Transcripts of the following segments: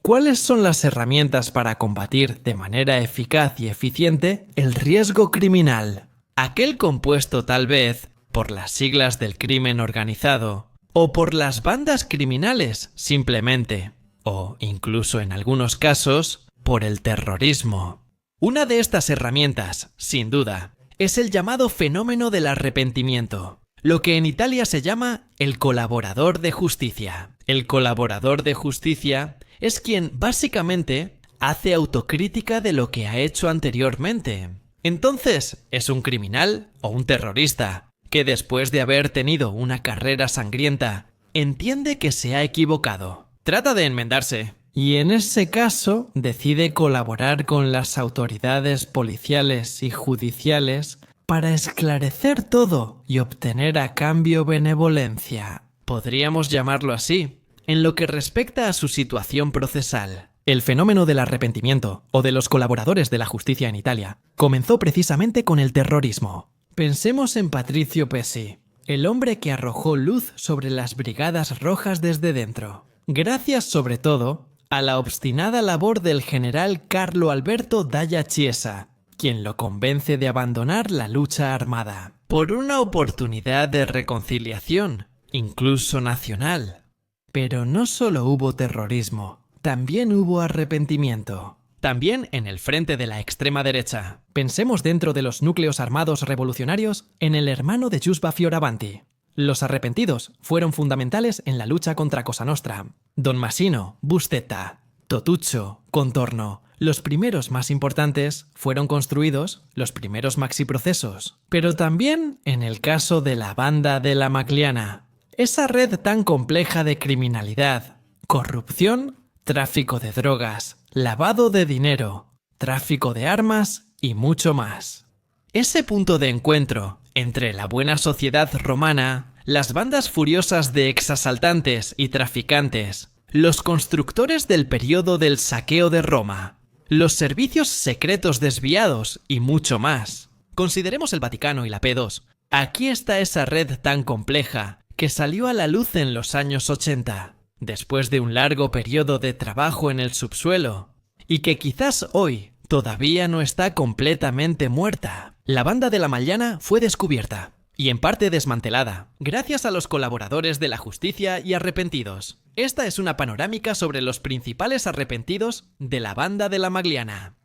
¿Cuáles son las herramientas para combatir de manera eficaz y eficiente el riesgo criminal? Aquel compuesto tal vez por las siglas del crimen organizado, o por las bandas criminales simplemente, o incluso en algunos casos, por el terrorismo. Una de estas herramientas, sin duda, es el llamado fenómeno del arrepentimiento, lo que en Italia se llama el colaborador de justicia. El colaborador de justicia es quien básicamente hace autocrítica de lo que ha hecho anteriormente. Entonces, es un criminal o un terrorista que después de haber tenido una carrera sangrienta, entiende que se ha equivocado. Trata de enmendarse. Y en ese caso decide colaborar con las autoridades policiales y judiciales para esclarecer todo y obtener a cambio benevolencia. Podríamos llamarlo así, en lo que respecta a su situación procesal. El fenómeno del arrepentimiento o de los colaboradores de la justicia en Italia comenzó precisamente con el terrorismo. Pensemos en Patrizio Pesci, el hombre que arrojó luz sobre las Brigadas Rojas desde dentro. Gracias sobre todo a la obstinada labor del general Carlo Alberto Dalla Chiesa, quien lo convence de abandonar la lucha armada, por una oportunidad de reconciliación, incluso nacional. Pero no solo hubo terrorismo, también hubo arrepentimiento. También en el frente de la extrema derecha. Pensemos dentro de los núcleos armados revolucionarios en el hermano de Giuseppa Fioravanti. Los arrepentidos fueron fundamentales en la lucha contra Cosa Nostra. Don Masino, Buscetta, Totuccio, Contorno. Los primeros más importantes fueron construidos los primeros maxiprocesos. Pero también en el caso de la banda de la Magliana. Esa red tan compleja de criminalidad, corrupción, tráfico de drogas, lavado de dinero, tráfico de armas y mucho más. Ese punto de encuentro entre la buena sociedad romana, las bandas furiosas de exasaltantes y traficantes, los constructores del periodo del saqueo de Roma, los servicios secretos desviados y mucho más. Consideremos el Vaticano y la P2. Aquí está esa red tan compleja que salió a la luz en los años 80, después de un largo periodo de trabajo en el subsuelo, y que quizás hoy todavía no está completamente muerta. La banda de la Magliana fue descubierta, y en parte desmantelada, gracias a los colaboradores de la justicia y arrepentidos. Esta es una panorámica sobre los principales arrepentidos de la banda de la Magliana.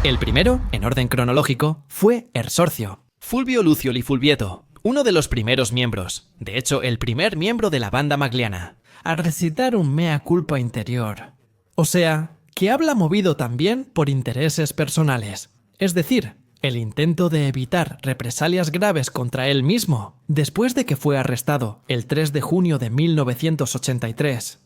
El primero, en orden cronológico, fue Ersorcio, Fulvio Lucioli Fulvieto, uno de los primeros miembros, de hecho el primer miembro de la banda Magliana, a recitar un mea culpa interior. O sea, que habla movido también por intereses personales, es decir, el intento de evitar represalias graves contra él mismo, después de que fue arrestado el 3 de junio de 1983.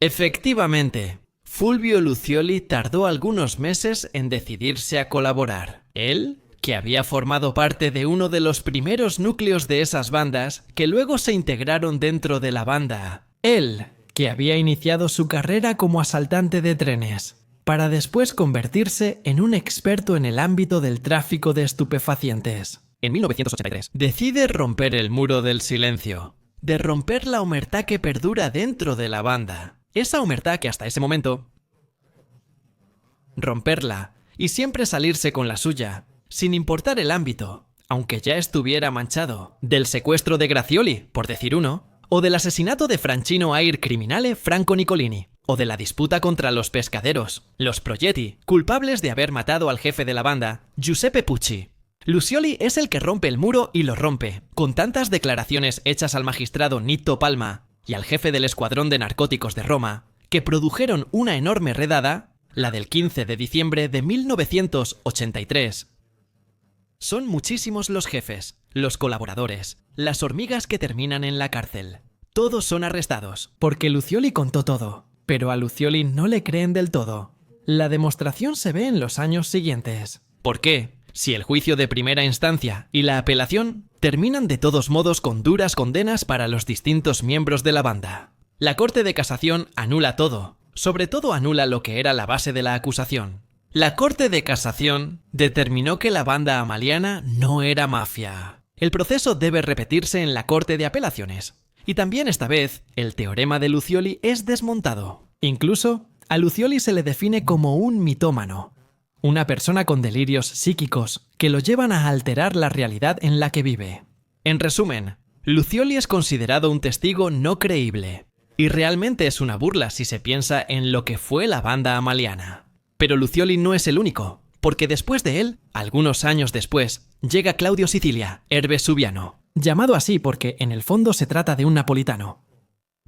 Efectivamente, Fulvio Lucioli tardó algunos meses en decidirse a colaborar. Él, que había formado parte de uno de los primeros núcleos de esas bandas que luego se integraron dentro de la banda. Él, que había iniciado su carrera como asaltante de trenes, para después convertirse en un experto en el ámbito del tráfico de estupefacientes. En 1983, decide romper el muro del silencio, de romper la omertá que perdura dentro de la banda. Esa omertá que hasta ese momento, romperla y siempre salirse con la suya, sin importar el ámbito, aunque ya estuviera manchado, del secuestro de Grazioli, por decir uno, o del asesinato de Francino Air Criminale Franco Nicolini, o de la disputa contra los pescaderos, los Proietti, culpables de haber matado al jefe de la banda, Giuseppe Pucci. Lucioli es el que rompe el muro y lo rompe, con tantas declaraciones hechas al magistrado Nitto Palma y al jefe del escuadrón de narcóticos de Roma, que produjeron una enorme redada, la del 15 de diciembre de 1983. Son muchísimos los jefes, los colaboradores, las hormigas que terminan en la cárcel. Todos son arrestados, porque Lucioli contó todo, pero a Lucioli no le creen del todo. La demostración se ve en los años siguientes. ¿Por qué? Si el juicio de primera instancia y la apelación terminan de todos modos con duras condenas para los distintos miembros de la banda. La Corte de Casación anula todo, sobre todo anula lo que era la base de la acusación. La Corte de Casación determinó que la banda amaliana no era mafia. El proceso debe repetirse en la Corte de Apelaciones. Y también esta vez, el teorema de Lucioli es desmontado. Incluso, a Lucioli se le define como un mitómano, una persona con delirios psíquicos que lo llevan a alterar la realidad en la que vive. En resumen, Lucioli es considerado un testigo no creíble, y realmente es una burla si se piensa en lo que fue la banda amaliana. Pero Lucioli no es el único, porque después de él, algunos años después, llega Claudio Sicilia, el Vesuviano, llamado así porque en el fondo se trata de un napolitano.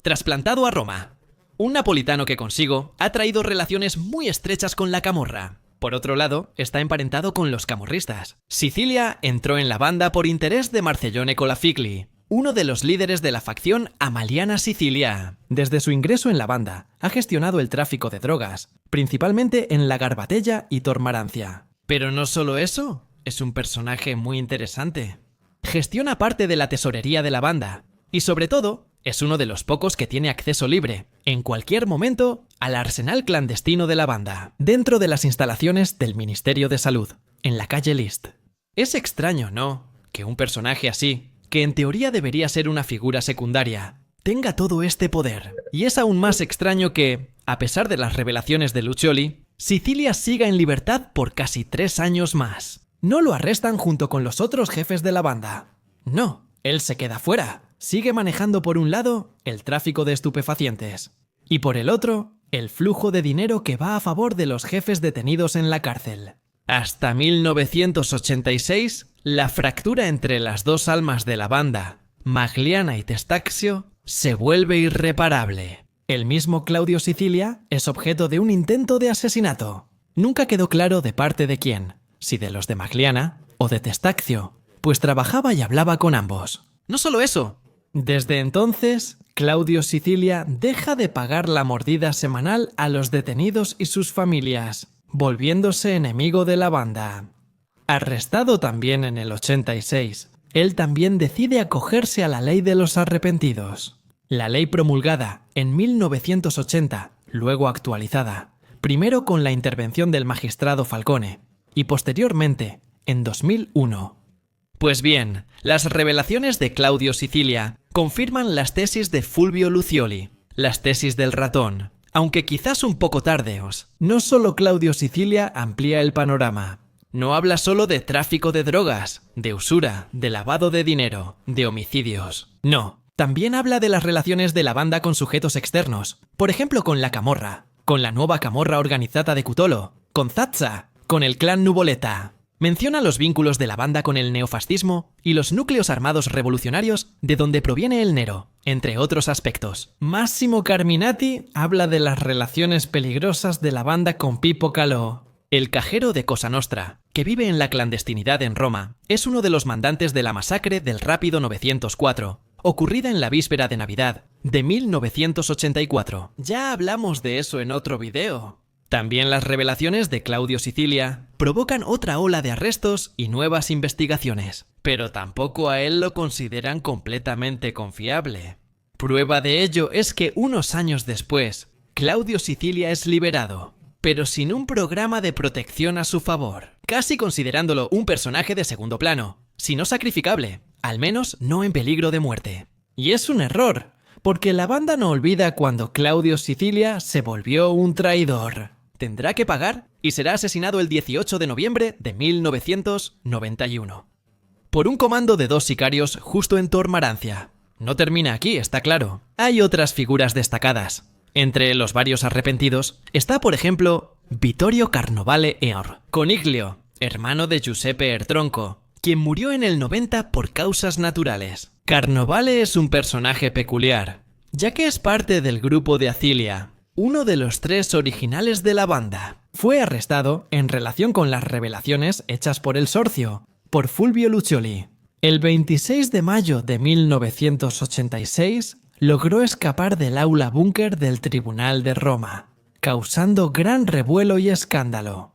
Trasplantado a Roma. Un napolitano que consigo ha traído relaciones muy estrechas con la camorra. Por otro lado, está emparentado con los camorristas. Sicilia entró en la banda por interés de Marcellone Colafigli, uno de los líderes de la facción Amaliana Sicilia. Desde su ingreso en la banda, ha gestionado el tráfico de drogas, principalmente en la Garbatella y Tormarancia. Pero no solo eso, es un personaje muy interesante. Gestiona parte de la tesorería de la banda y, sobre todo, es uno de los pocos que tiene acceso libre, en cualquier momento, al arsenal clandestino de la banda, dentro de las instalaciones del Ministerio de Salud, en la calle List. Es extraño, ¿no?, que un personaje así, que en teoría debería ser una figura secundaria, tenga todo este poder. Y es aún más extraño que, a pesar de las revelaciones de Lucioli, Sicilia siga en libertad por casi 3 años más. No lo arrestan junto con los otros jefes de la banda. No, él se queda fuera. Sigue manejando por un lado el tráfico de estupefacientes y por el otro el flujo de dinero que va a favor de los jefes detenidos en la cárcel. Hasta 1986, la fractura entre las dos almas de la banda, Magliana y Testaxio, se vuelve irreparable. El mismo Claudio Sicilia es objeto de un intento de asesinato. Nunca quedó claro de parte de quién, si de los de Magliana o de Testaxio, pues trabajaba y hablaba con ambos. No solo eso. Desde entonces, Claudio Sicilia deja de pagar la mordida semanal a los detenidos y sus familias, volviéndose enemigo de la banda. Arrestado también en el 86, él también decide acogerse a la ley de los arrepentidos. La ley promulgada en 1980, luego actualizada, primero con la intervención del magistrado Falcone y posteriormente en 2001. Pues bien, las revelaciones de Claudio Sicilia confirman las tesis de Fulvio Lucioli, las tesis del ratón, aunque quizás un poco tardeos. No solo Claudio Sicilia amplía el panorama. No habla solo de tráfico de drogas, de usura, de lavado de dinero, de homicidios. No, también habla de las relaciones de la banda con sujetos externos, por ejemplo con la camorra, con la nueva camorra organizada de Cutolo, con Zatza, con el clan Nuvoleta. Menciona los vínculos de la banda con el neofascismo y los núcleos armados revolucionarios de donde proviene el Nero, entre otros aspectos. Massimo Carminati habla de las relaciones peligrosas de la banda con Pippo Calò. El cajero de Cosa Nostra, que vive en la clandestinidad en Roma, es uno de los mandantes de la masacre del Rápido 904, ocurrida en la víspera de Navidad de 1984. Ya hablamos de eso en otro video. También las revelaciones de Claudio Sicilia provocan otra ola de arrestos y nuevas investigaciones, pero tampoco a él lo consideran completamente confiable. Prueba de ello es que unos años después, Claudio Sicilia es liberado, pero sin un programa de protección a su favor, casi considerándolo un personaje de segundo plano, si no sacrificable, al menos no en peligro de muerte. Y es un error, porque la banda no olvida cuando Claudio Sicilia se volvió un traidor. Tendrá que pagar y será asesinado el 18 de noviembre de 1991. Por un comando de 2 sicarios justo en Tormarancia. No termina aquí, está claro. Hay otras figuras destacadas. Entre los varios arrepentidos está, por ejemplo, Vittorio Carnovale Coniglio, hermano de Giuseppe Ertronco, quien murió en el 90 por causas naturales. Carnovale es un personaje peculiar, ya que es parte del grupo de Acilia, uno de los 3 originales de la banda. Fue arrestado en relación con las revelaciones hechas por el Sorcio, por Fulvio Lucioli. El 26 de mayo de 1986 logró escapar del aula búnker del Tribunal de Roma, causando gran revuelo y escándalo.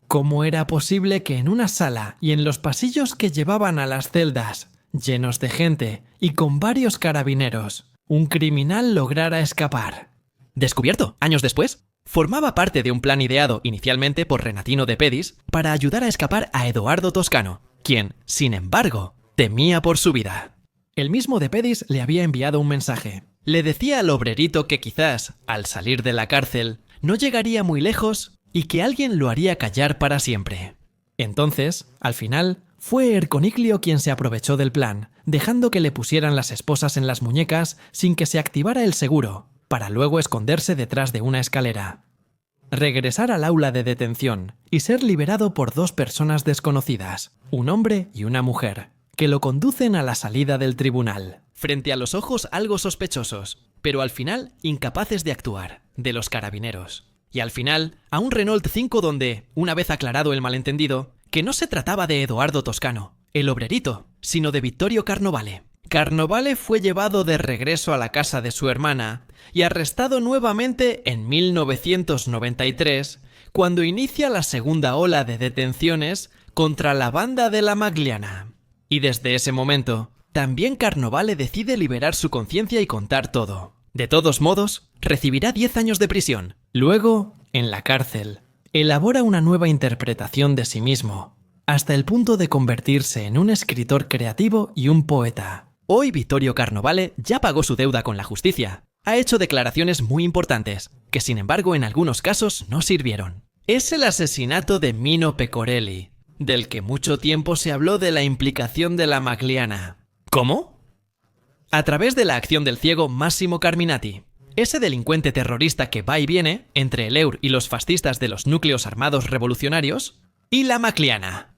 ¿Cómo era posible que en una sala y en los pasillos que llevaban a las celdas, llenos de gente y con varios carabineros, un criminal lograra escapar? descubierto años después, formaba parte de un plan ideado inicialmente por Renatino de Pedis para ayudar a escapar a Edoardo Toscano, quien, sin embargo, temía por su vida. El mismo de Pedis le había enviado un mensaje. Le decía al obrerito que quizás, al salir de la cárcel, no llegaría muy lejos y que alguien lo haría callar para siempre. Entonces, al final, fue Erconiglio quien se aprovechó del plan, dejando que le pusieran las esposas en las muñecas sin que se activara el seguro, para luego esconderse detrás de una escalera. Regresar al aula de detención y ser liberado por dos personas desconocidas, un hombre y una mujer, que lo conducen a la salida del tribunal, frente a los ojos algo sospechosos, pero al final incapaces de actuar, de los carabineros. Y al final, a un Renault 5 donde, una vez aclarado el malentendido, que no se trataba de Edoardo Toscano, el obrerito, sino de Vittorio Carnovale. Carnovale fue llevado de regreso a la casa de su hermana y arrestado nuevamente en 1993, cuando inicia la segunda ola de detenciones contra la banda de la Magliana. Y desde ese momento, también Carnovale decide liberar su conciencia y contar todo. De todos modos, recibirá 10 años de prisión. Luego, en la cárcel, elabora una nueva interpretación de sí mismo, hasta el punto de convertirse en un escritor creativo y un poeta. Hoy Vittorio Carnovale ya pagó su deuda con la justicia. Ha hecho declaraciones muy importantes, que sin embargo en algunos casos no sirvieron. Es el asesinato de Mino Pecorelli, del que mucho tiempo se habló de la implicación de la Magliana. ¿Cómo? A través de la acción del ciego Massimo Carminati, ese delincuente terrorista que va y viene entre el EUR y los fascistas de los núcleos armados revolucionarios, y la Magliana.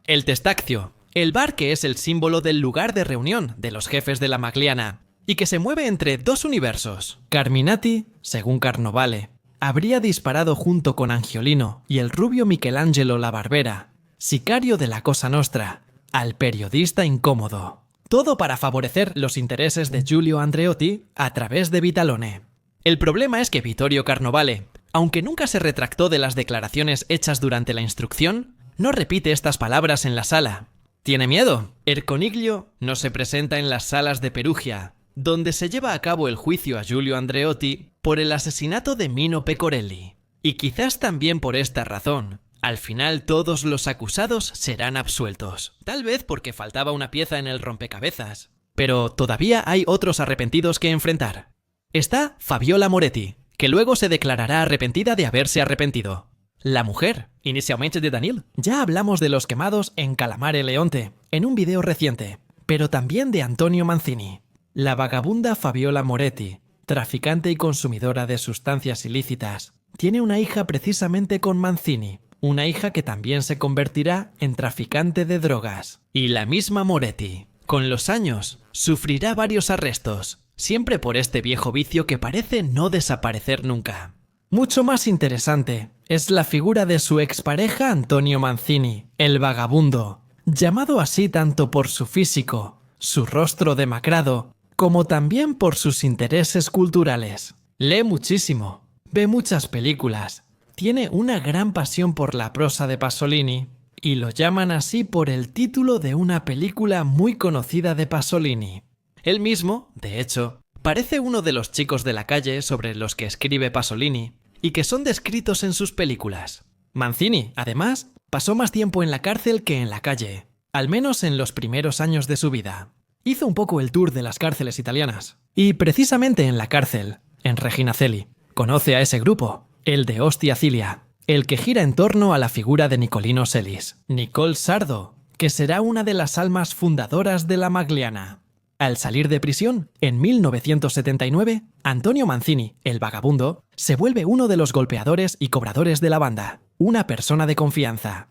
El Testaccio, el bar que es el símbolo del lugar de reunión de los jefes de la Magliana, y que se mueve entre dos universos. Carminati, según Carnovale, habría disparado junto con Angiolino y el rubio Michelangelo La Barbera, sicario de la Cosa Nostra, al periodista incómodo. Todo para favorecer los intereses de Giulio Andreotti a través de Vitalone. El problema es que Vittorio Carnovale, aunque nunca se retractó de las declaraciones hechas durante la instrucción, no repite estas palabras en la sala. ¿Tiene miedo? Erconiglio no se presenta en las salas de Perugia, donde se lleva a cabo el juicio a Giulio Andreotti por el asesinato de Mino Pecorelli. Y quizás también por esta razón, al final todos los acusados serán absueltos. Tal vez porque faltaba una pieza en el rompecabezas. Pero todavía hay otros arrepentidos que enfrentar. Está Fabiola Moretti, que luego se declarará arrepentida de haberse arrepentido. La mujer, inicialmente de Daniel. Ya hablamos de los quemados en Calamare Leonte, en un video reciente, pero también de Antonio Manzini. La vagabunda Fabiola Moretti, traficante y consumidora de sustancias ilícitas, tiene una hija precisamente con Manzini, una hija que también se convertirá en traficante de drogas. Y la misma Moretti, con los años, sufrirá varios arrestos, siempre por este viejo vicio que parece no desaparecer nunca. Mucho más interesante es la figura de su expareja Antonio Manzini, el vagabundo, llamado así tanto por su físico, su rostro demacrado, como también por sus intereses culturales. Lee muchísimo, ve muchas películas, tiene una gran pasión por la prosa de Pasolini, y lo llaman así por el título de una película muy conocida de Pasolini. Él mismo, de hecho, parece uno de los chicos de la calle sobre los que escribe Pasolini, y que son descritos en sus películas. Manzini, además, pasó más tiempo en la cárcel que en la calle, al menos en los primeros años de su vida. Hizo un poco el tour de las cárceles italianas. Y precisamente en la cárcel, en Regina Coeli, conoce a ese grupo, el de Ostia Cilia, el que gira en torno a la figura de Nicolino Selis, Nicole Sardo, que será una de las almas fundadoras de la Magliana. Al salir de prisión, en 1979, Antonio Manzini, el vagabundo, se vuelve uno de los golpeadores y cobradores de la banda, una persona de confianza.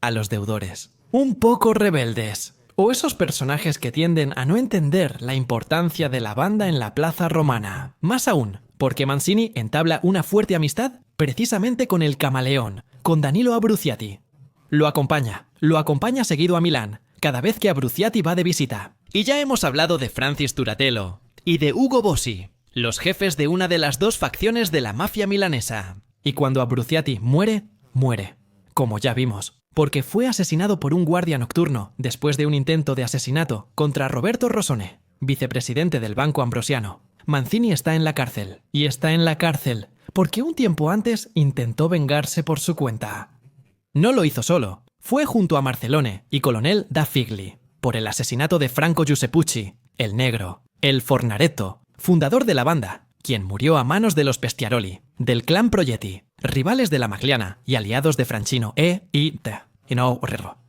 A los deudores, un poco rebeldes, o esos personajes que tienden a no entender la importancia de la banda en la plaza romana. Más aún, porque Manzini entabla una fuerte amistad precisamente con el camaleón, con Danilo Abruzzati. Lo acompaña seguido a Milán, cada vez que Abruzzati va de visita. Y ya hemos hablado de Francis Turatello y de Ugo Bossi, los jefes de una de las dos facciones de la mafia milanesa. Y cuando Abruzzati muere, como ya vimos, porque fue asesinado por un guardia nocturno después de un intento de asesinato contra Roberto Rossone, vicepresidente del Banco Ambrosiano. Mancini está en la cárcel. Y está en la cárcel porque un tiempo antes intentó vengarse por su cuenta. No lo hizo solo. Fue junto a Marcelone y Colonel Da Figli por el asesinato de Franco Giuseppucci, el Negro, el Fornaretto, fundador de la banda, quien murió a manos de los Pestiaroli, del clan Proietti, rivales de la Magliana y aliados de Francino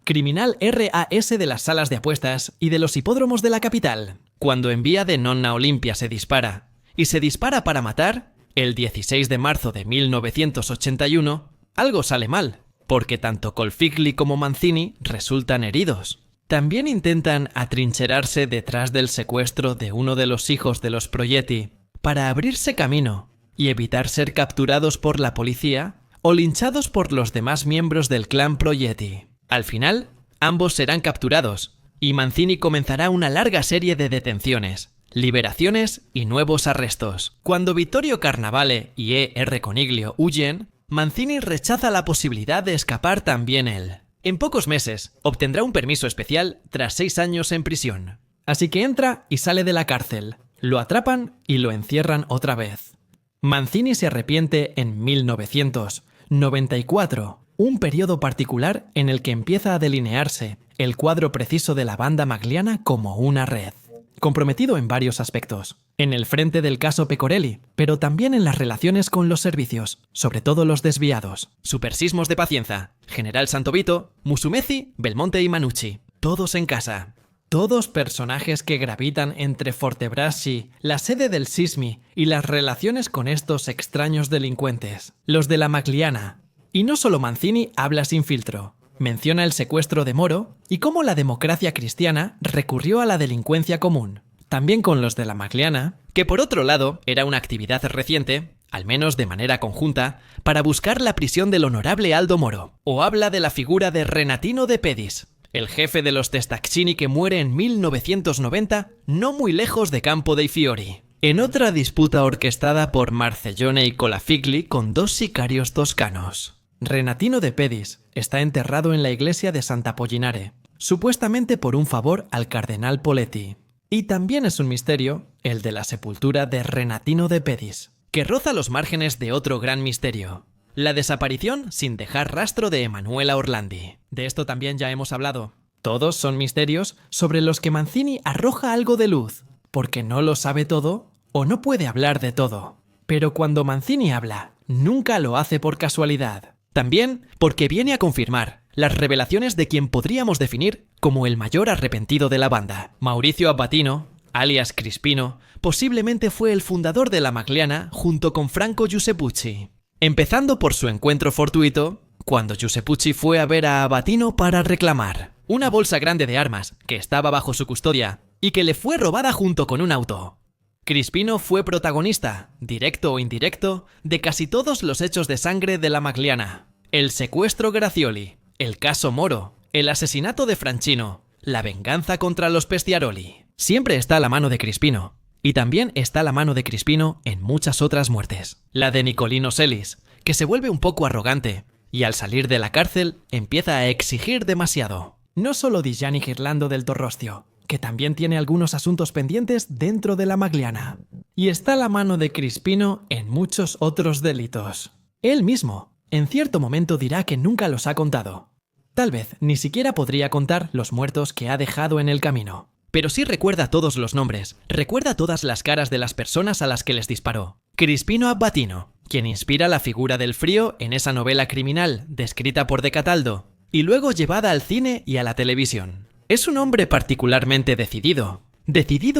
criminal RAS de las salas de apuestas y de los hipódromos de la capital. Cuando en vía de Nonna Olimpia se dispara, y se dispara para matar, el 16 de marzo de 1981, algo sale mal, porque tanto Colfigli como Mancini resultan heridos. También intentan atrincherarse detrás del secuestro de uno de los hijos de los Proietti para abrirse camino y evitar ser capturados por la policía o linchados por los demás miembros del clan Proietti. Al final, ambos serán capturados y Mancini comenzará una larga serie de detenciones, liberaciones y nuevos arrestos. Cuando Vittorio Carnavale y E.R. Coniglio huyen, Mancini rechaza la posibilidad de escapar también él. En pocos meses, obtendrá un permiso especial tras 6 años en prisión. Así que entra y sale de la cárcel. Lo atrapan y lo encierran otra vez. Mancini se arrepiente en 1994, un periodo particular en el que empieza a delinearse el cuadro preciso de la banda magliana como una red. Comprometido en varios aspectos. En el frente del caso Pecorelli, pero también en las relaciones con los servicios, sobre todo los desviados. Supersismos de Pacienza, General Santovito, Musumeci, Belmonte y Manucci. Todos en casa. Todos personajes que gravitan entre Fortebracci, la sede del Sismi y las relaciones con estos extraños delincuentes. Los de la Magliana. Y no solo Mancini habla sin filtro. Menciona el secuestro de Moro y cómo la democracia cristiana recurrió a la delincuencia común. También con los de la Magliana, que por otro lado era una actividad reciente, al menos de manera conjunta, para buscar la prisión del honorable Aldo Moro. O habla de la figura de Renatino de Pedis, el jefe de los Testaccini que muere en 1990, no muy lejos de Campo dei Fiori. En otra disputa orquestada por Marcellone y Colafigli con 2 sicarios toscanos. Renatino de Pedis está enterrado en la iglesia de Sant'Apollinare, supuestamente por un favor al cardenal Poletti. Y también es un misterio el de la sepultura de Renatino de Pedis, que roza los márgenes de otro gran misterio: la desaparición sin dejar rastro de Emanuela Orlandi. De esto también ya hemos hablado. Todos son misterios sobre los que Mancini arroja algo de luz, porque no lo sabe todo o no puede hablar de todo. Pero cuando Mancini habla, nunca lo hace por casualidad. También porque viene a confirmar las revelaciones de quien podríamos definir como el mayor arrepentido de la banda. Maurizio Abatino, alias Crispino, posiblemente fue el fundador de la Magliana junto con Franco Giuseppucci. Empezando por su encuentro fortuito, cuando Giuseppucci fue a ver a Abatino para reclamar una bolsa grande de armas que estaba bajo su custodia y que le fue robada junto con un auto. Crispino fue protagonista, directo o indirecto, de casi todos los hechos de sangre de la Magliana. El secuestro Grazioli, el caso Moro, el asesinato de Francino, la venganza contra los Pestiaroli. Siempre está la mano de Crispino. Y también está la mano de Crispino en muchas otras muertes. La de Nicolino Selis, que se vuelve un poco arrogante y al salir de la cárcel empieza a exigir demasiado. No solo di Gianni Ghirlando del Torrostio, que también tiene algunos asuntos pendientes dentro de la Magliana. Y está la mano de Crispino en muchos otros delitos. Él mismo, en cierto momento, dirá que nunca los ha contado. Tal vez ni siquiera podría contar los muertos que ha dejado en el camino. Pero sí recuerda todos los nombres, recuerda todas las caras de las personas a las que les disparó. Crispino Abatino, quien inspira la figura del frío en esa novela criminal descrita por De Cataldo y luego llevada al cine y a la televisión. Es un hombre particularmente decidido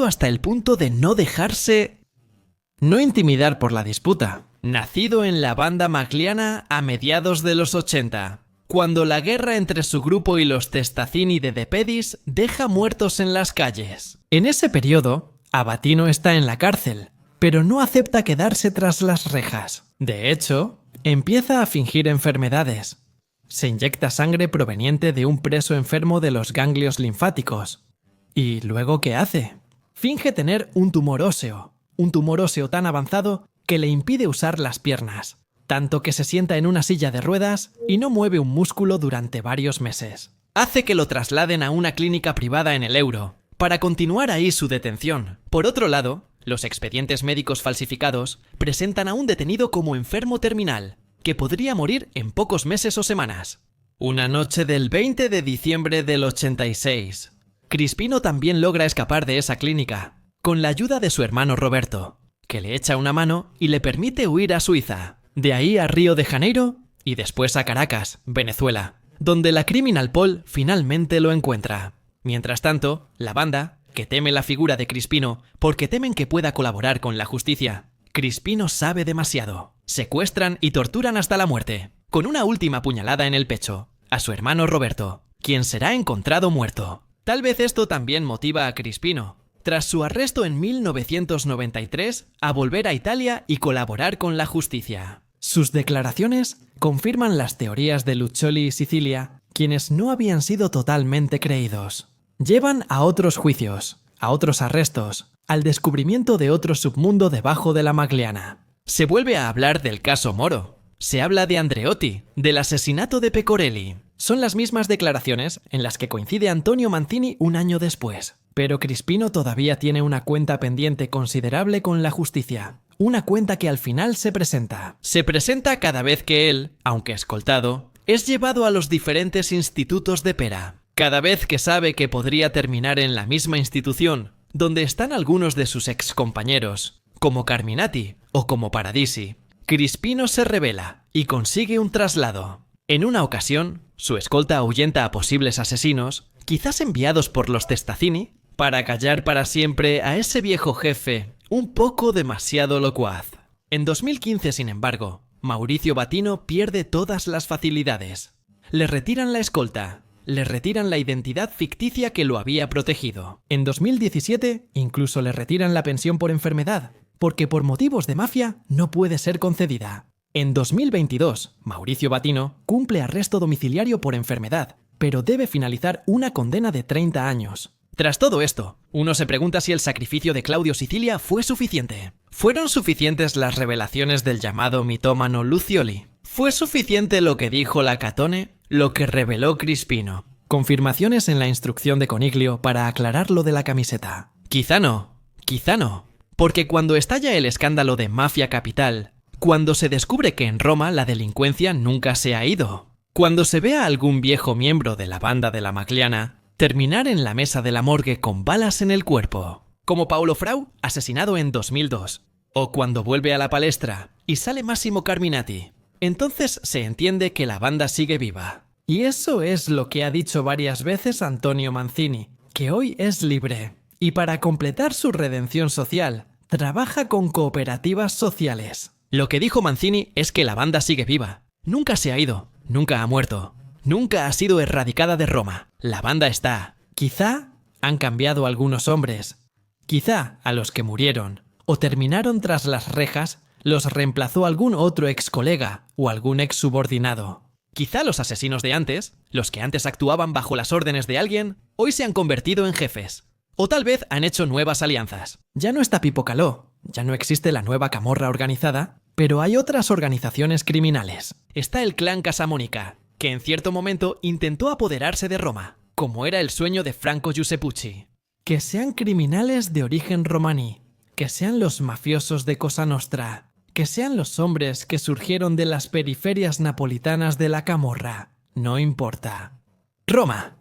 hasta el punto de no dejarse intimidar por la disputa. Nacido en la banda magliana a mediados de los 80, cuando la guerra entre su grupo y los Testaccini de De Pedis deja muertos en las calles. En ese periodo, Abatino está en la cárcel, pero no acepta quedarse tras las rejas. De hecho, empieza a fingir enfermedades. Se inyecta sangre proveniente de un preso enfermo de los ganglios linfáticos. ¿Y luego qué hace? Finge tener un tumor óseo tan avanzado que le impide usar las piernas, tanto que se sienta en una silla de ruedas y no mueve un músculo durante varios meses. Hace que lo trasladen a una clínica privada en el Euro, para continuar ahí su detención. Por otro lado, Los expedientes médicos falsificados presentan a un detenido como enfermo terminal, que podría morir en pocos meses o semanas. Una noche del 20 de diciembre del 86, Crispino también logra escapar de esa clínica, con la ayuda de su hermano Roberto, que le echa una mano y le permite huir a Suiza, de ahí a Río de Janeiro y después a Caracas, Venezuela, donde la Criminal Pol finalmente lo encuentra. Mientras tanto, la banda, que teme la figura de Crispino porque temen que pueda colaborar con la justicia. Crispino sabe demasiado. Secuestran y torturan hasta la muerte, con una última puñalada en el pecho, a su hermano Roberto, quien será encontrado muerto. Tal vez esto también motiva a Crispino, tras su arresto en 1993, a volver a Italia y colaborar con la justicia. Sus declaraciones confirman las teorías de Luccioli y Sicilia, quienes no habían sido totalmente creídos. Llevan a otros juicios, a otros arrestos, al descubrimiento de otro submundo debajo de la Magliana. Se vuelve a hablar del caso Moro. Se habla de Andreotti, del asesinato de Pecorelli. Son las mismas declaraciones en las que coincide Antonio Manzini un año después. Pero Crispino todavía tiene una cuenta pendiente considerable con la justicia. Una cuenta que al final se presenta. Se presenta cada vez que él, aunque escoltado, es llevado a los diferentes institutos de Pera. Cada vez que sabe que podría terminar en la misma institución, donde están algunos de sus excompañeros, como Carminati o como Paradisi, Crispino se rebela y consigue un traslado. En una ocasión, su escolta ahuyenta a posibles asesinos, quizás enviados por los Testazzini, para callar para siempre a ese viejo jefe un poco demasiado locuaz. En 2015, sin embargo, Mauricio Batino pierde todas las facilidades. Le retiran la escolta, le retiran la identidad ficticia que lo había protegido. En 2017, incluso le retiran la pensión por enfermedad, porque por motivos de mafia no puede ser concedida. En 2022, Mauricio Batino cumple arresto domiciliario por enfermedad, pero debe finalizar una condena de 30 años. Tras todo esto, uno se pregunta si el sacrificio de Claudio Sicilia fue suficiente. ¿Fueron suficientes las revelaciones del llamado mitómano Luccioli? ¿Fue suficiente lo que dijo la Catone? Lo que reveló Crispino. Confirmaciones en la instrucción de Coniglio para aclarar lo de la camiseta. Quizá no, porque cuando estalla el escándalo de Mafia Capital, cuando se descubre que en Roma la delincuencia nunca se ha ido, cuando se ve a algún viejo miembro de la banda de la Magliana terminar en la mesa de la morgue con balas en el cuerpo, como Paolo Frau, asesinado en 2002, o cuando vuelve a la palestra y sale Massimo Carminati, entonces se entiende que la banda sigue viva. Y eso es lo que ha dicho varias veces Antonio Manzini, que hoy es libre. Y para completar su redención social, trabaja con cooperativas sociales. Lo que dijo Manzini es que la banda sigue viva. Nunca se ha ido, nunca ha muerto, nunca ha sido erradicada de Roma. La banda está. Quizá han cambiado algunos hombres. Quizá a los que murieron o terminaron tras las rejas los reemplazó algún otro ex colega o algún ex subordinado. Quizá los asesinos de antes, los que antes actuaban bajo las órdenes de alguien, hoy se han convertido en jefes. O tal vez han hecho nuevas alianzas. Ya no está Pipo Caló, ya no existe la nueva camorra organizada, pero hay otras organizaciones criminales. Está el clan Casamónica, que en cierto momento intentó apoderarse de Roma, como era el sueño de Franco Giuseppucci. Que sean criminales de origen romaní, que sean los mafiosos de Cosa Nostra, que sean los hombres que surgieron de las periferias napolitanas de la camorra, no importa. Roma.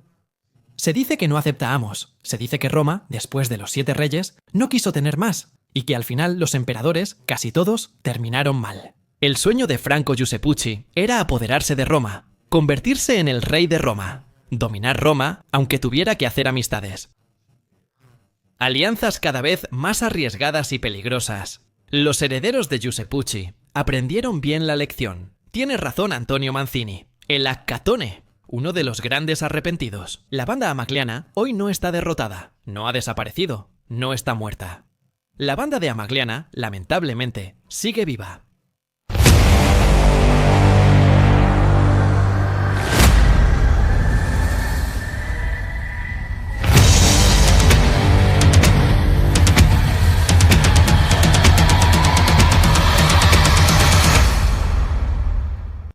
Se dice que no acepta amos, se dice que Roma, después de los 7 reyes, no quiso tener más, y que al final los emperadores, casi todos, terminaron mal. El sueño de Franco Giuseppucci era apoderarse de Roma, convertirse en el rey de Roma, dominar Roma, aunque tuviera que hacer amistades. Alianzas cada vez más arriesgadas y peligrosas. Los herederos de Giuseppucci aprendieron bien la lección. Tiene razón Antonio Manzini. El Accatone, uno de los grandes arrepentidos. La banda Amagliana hoy no está derrotada, no ha desaparecido, no está muerta. La banda de Amagliana, lamentablemente, sigue viva.